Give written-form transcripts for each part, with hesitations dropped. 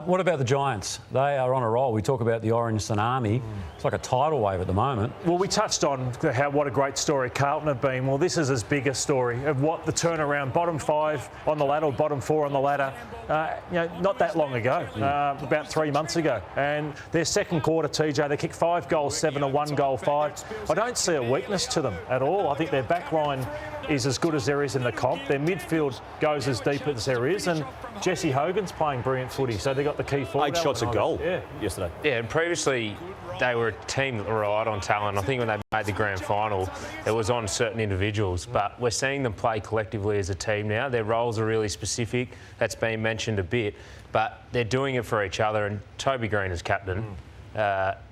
What about the Giants? They are on a roll. We talk about the Orange Tsunami. It's like a tidal wave at the moment. Well, we touched on what a great story Carlton have been. Well, this is as big a story of what the turnaround, bottom 5 on the ladder, or bottom 4 on the ladder, not that long ago, about 3 months ago. And their second quarter, TJ, they kicked 5 goals, 7 and 1 goal, 5. I don't see a weakness to them at all. I think their back line is as good as there is in the comp. Their midfield goes as deep as there is, and Jesse Hogan's playing brilliant footy, so they got the key forward. 8 shots a goal yesterday. Yeah, and previously they were a team that relied on talent. I think when they made the grand final, it was on certain individuals, but we're seeing them play collectively as a team now. Their roles are really specific. That's been mentioned a bit, but they're doing it for each other, and Toby Green as captain.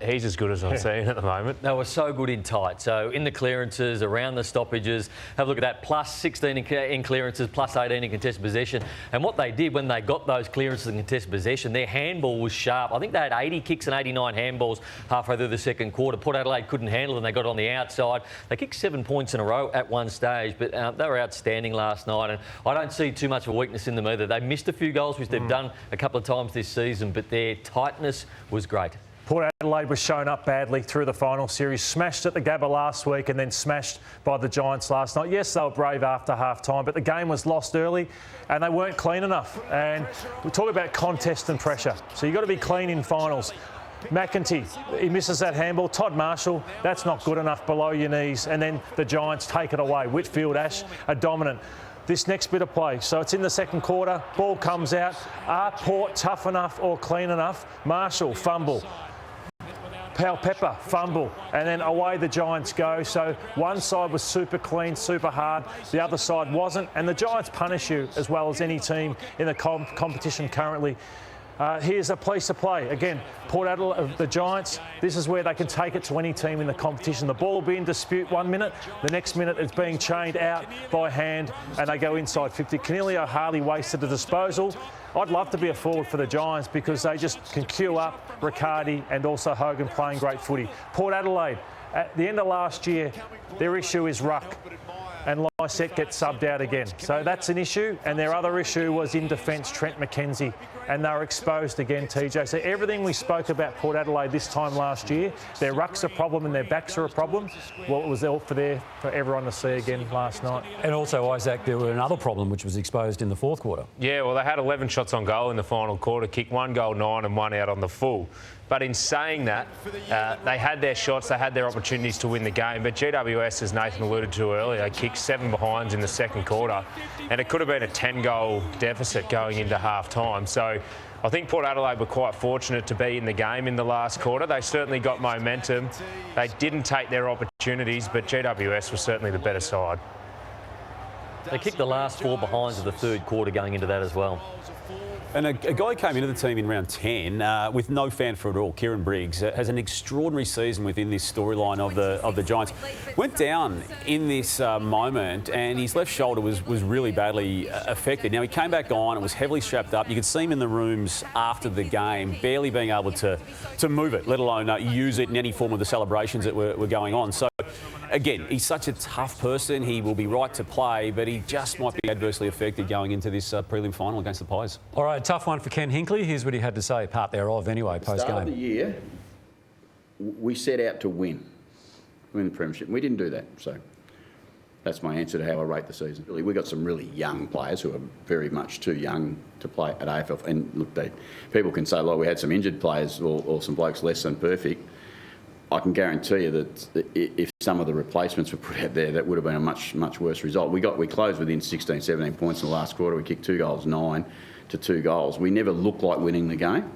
He's as good as I'm seeing at the moment. They were so good in tight. So in the clearances, around the stoppages, have a look at that. Plus 16 in clearances, plus 18 in contested possession. And what they did when they got those clearances in contested possession, their handball was sharp. I think they had 80 kicks and 89 handballs halfway through the second quarter. Port Adelaide couldn't handle it and they got on the outside. They kicked 7 points in a row at one stage, but they were outstanding last night. And I don't see too much of a weakness in them either. They missed a few goals, which they've done a couple of times this season, but their tightness was great. Port Adelaide was shown up badly through the final series, smashed at the Gabba last week and then smashed by the Giants last night. Yes, they were brave after half-time, but the game was lost early and they weren't clean enough. And we talk about contest and pressure. So you've got to be clean in finals. McEntee, he misses that handball. Todd Marshall, that's not good enough below your knees. And then the Giants take it away. Whitfield, Ash are dominant. This next bit of play, so it's in the second quarter, ball comes out. Are Port tough enough or clean enough? Marshall, fumble. Powell Pepper, fumble, and then away the Giants go. So one side was super clean, super hard, the other side wasn't, and the Giants punish you as well as any team in the competition currently. Here's a place to play. Again, Port Adelaide, the Giants, this is where they can take it to any team in the competition. The ball will be in dispute 1 minute, the next minute it's being chained out by hand and they go inside 50. Cornelio hardly wasted the disposal. I'd love to be a forward for the Giants because they just can queue up Riccardi and also Hogan playing great footy. Port Adelaide, at the end of last year, their issue is ruck. And Lysette gets subbed out again. So that's an issue. And their other issue was in defence, Trent McKenzie. And they were exposed again, TJ. So everything we spoke about Port Adelaide this time last year, their ruck's a problem and their backs are a problem. Well, it was all for everyone to see again last night. And also, Isaac, there was another problem which was exposed in the fourth quarter. Yeah, well, they had 11 shots on goal in the final quarter, kicked 1 goal, 9 and 1 out on the full. But in saying that, they had their shots, they had their opportunities to win the game. But GWS, as Nathan alluded to earlier, kicked 7 behinds in the second quarter. And it could have been a 10-goal deficit going into half-time. So I think Port Adelaide were quite fortunate to be in the game in the last quarter. They certainly got momentum. They didn't take their opportunities, but GWS was certainly the better side. They kicked the last 4 behinds of the third quarter going into that as well. And a guy came into the team in round 10 with no fanfare at all, Kieran Briggs, has an extraordinary season within this storyline of the Giants. Went down in this moment and his left shoulder was really badly affected. Now, he came back on and was heavily strapped up. You could see him in the rooms after the game, barely being able to move it, let alone use it in any form of the celebrations that were going on. So, again, he's such a tough person. He will be right to play, but he just might be adversely affected going into this prelim final against the Pies. All right, tough one for Ken Hinkley. Here's what he had to say, part thereof anyway, post-game. Start of the year, we set out to win the premiership. We didn't do that, so that's my answer to how I rate the season. Really, we got some really young players who are very much too young to play at AFL. And look, people can say, we had some injured players or some blokes less than perfect. I can guarantee you that if some of the replacements were put out there, that would have been a much worse result. We closed within 16, 17 points in the last quarter. We kicked 2 goals, 9 to 2 goals. We never looked like winning the game.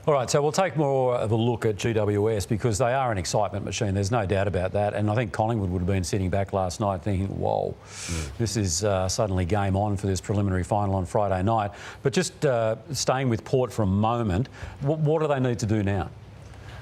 All right, so we'll take more of a look at GWS because they are an excitement machine. There's no doubt about that. And I think Collingwood would have been sitting back last night thinking, whoa, this is suddenly game on for this preliminary final on Friday night. But just staying with Port for a moment, what do they need to do now?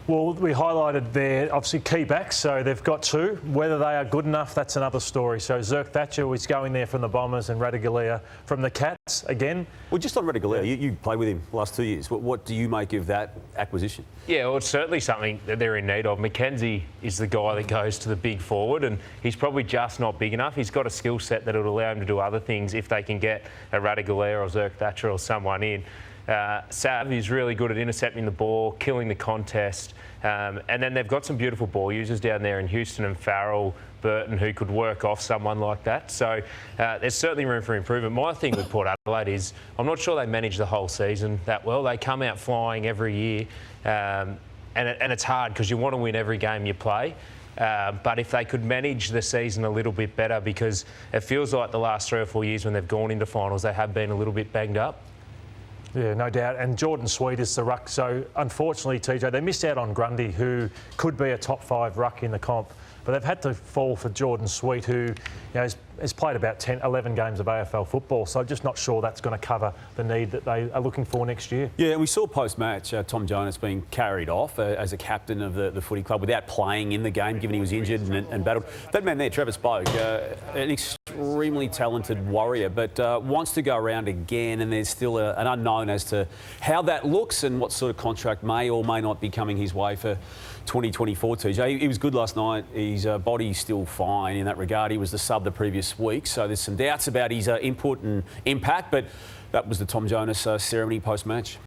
Well, we highlighted their, obviously, key backs, so they've got 2. Whether they are good enough, that's another story. So Zerk Thatcher is going there from the Bombers and Radigalia from the Cats again. Well, just on Radigalia, you played with him the last 2 years. What do you make of that acquisition? Yeah, well, it's certainly something that they're in need of. McKenzie is the guy that goes to the big forward, and he's probably just not big enough. He's got a skill set that would allow him to do other things if they can get a Radigalia or Zerk Thatcher or someone in. Sav is really good at intercepting the ball, killing the contest. And then they've got some beautiful ball users down there in Houston and Farrell, Burton, who could work off someone like that. So there's certainly room for improvement. My thing with Port Adelaide is I'm not sure they manage the whole season that well. They come out flying every year, and it's hard because you want to win every game you play. But if they could manage the season a little bit better, because it feels like the last 3 or 4 years when they've gone into finals, they have been a little bit banged up. Yeah, no doubt. And Jordan Sweet is the ruck. So, unfortunately, TJ, they missed out on Grundy, who could be a top 5 ruck in the comp. But they've had to fall for Jordan Sweet, who has played about 11 games of AFL football. So, just not sure that's going to cover the need that they are looking for next year. Yeah, and we saw post-match Tom Jonas being carried off as a captain of the footy club without playing in the game, given he was injured and battled. That man there, Trevor Spoke, an extremely talented warrior, but wants to go around again, and there's still an unknown as to how that looks and what sort of contract may or may not be coming his way for 2024, TJ. He was good last night. His body's still fine in that regard. He was the sub the previous week, so there's some doubts about his input and impact, but that was the Tom Jonas ceremony post-match.